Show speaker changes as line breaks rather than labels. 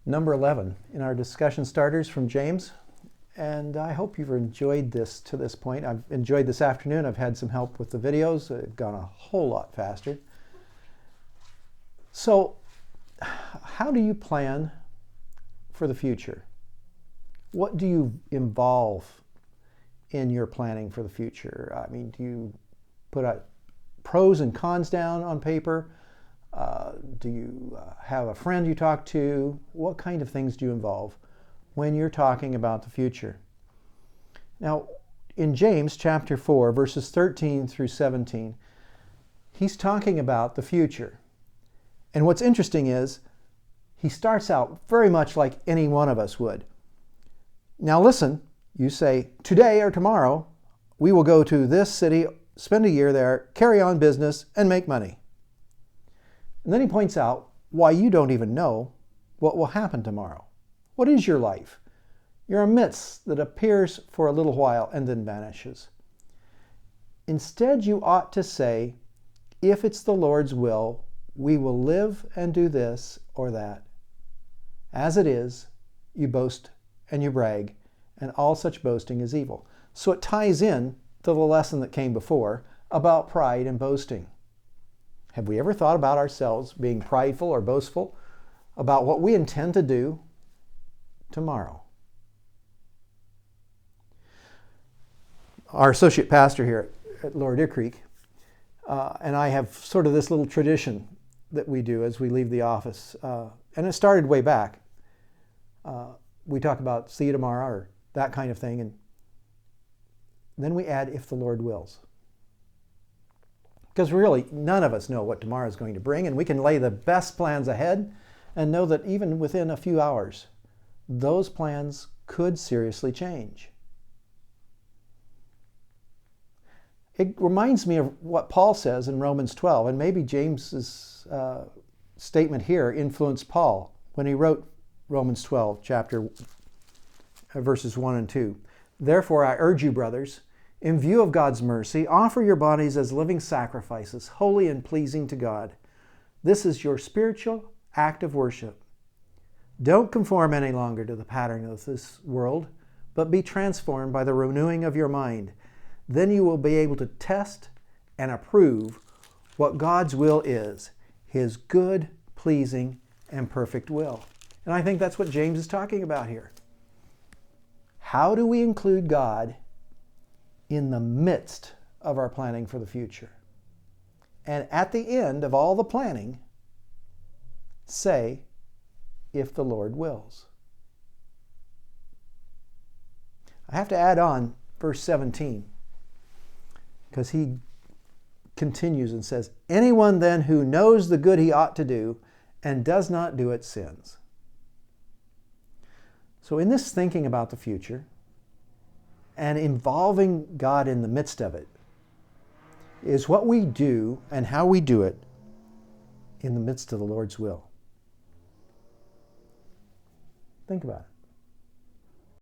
number 11 in our discussion starters from James. And I hope you've enjoyed this to this point. I've enjoyed this afternoon. I've had some help with the videos. They've gone a whole lot faster. So, how do you plan for the future? What do you involve in your planning for the future? I mean, do you put pros and cons down on paper? Do you have a friend you talk to? What kind of things do you involve when you're talking about the future? Now, in James chapter 4, verses 13 through 17, he's talking about the future. And what's interesting is, he starts out very much like any one of us would. Now listen, you say, today or tomorrow, we will go to this city, spend a year there, carry on business, and make money. And then he points out why you don't even know what will happen tomorrow. What is your life? You're a mist that appears for a little while and then vanishes. Instead, you ought to say, if it's the Lord's will, we will live and do this or that. As it is, you boast and you brag, and all such boasting is evil. So it ties in to the lesson that came before about pride and boasting. Have we ever thought about ourselves being prideful or boastful about what we intend to do tomorrow? Our associate pastor here at Lower Deer Creek and I have sort of this little tradition that we do as we leave the office. And it started way back. We talk about see you tomorrow or that kind of thing. And then we add if the Lord wills. Because really, none of us know what tomorrow is going to bring. And we can lay the best plans ahead and know that even within a few hours, those plans could seriously change. It reminds me of what Paul says in Romans 12, and maybe James's statement here influenced Paul when he wrote Romans 12, verses 1 and 2. Therefore, I urge you, brothers, in view of God's mercy, offer your bodies as living sacrifices, holy and pleasing to God. This is your spiritual act of worship. Don't conform any longer to the pattern of this world, but be transformed by the renewing of your mind. Then you will be able to test and approve what God's will is, His good, pleasing, and perfect will. And I think that's what James is talking about here. How do we include God in the midst of our planning for the future? And at the end of all the planning, say, if the Lord wills. I have to add on verse 17. Because he continues and says, anyone then who knows the good he ought to do and does not do it sins. So in this thinking about the future and involving God in the midst of it is what we do and how we do it in the midst of the Lord's will. Think about it.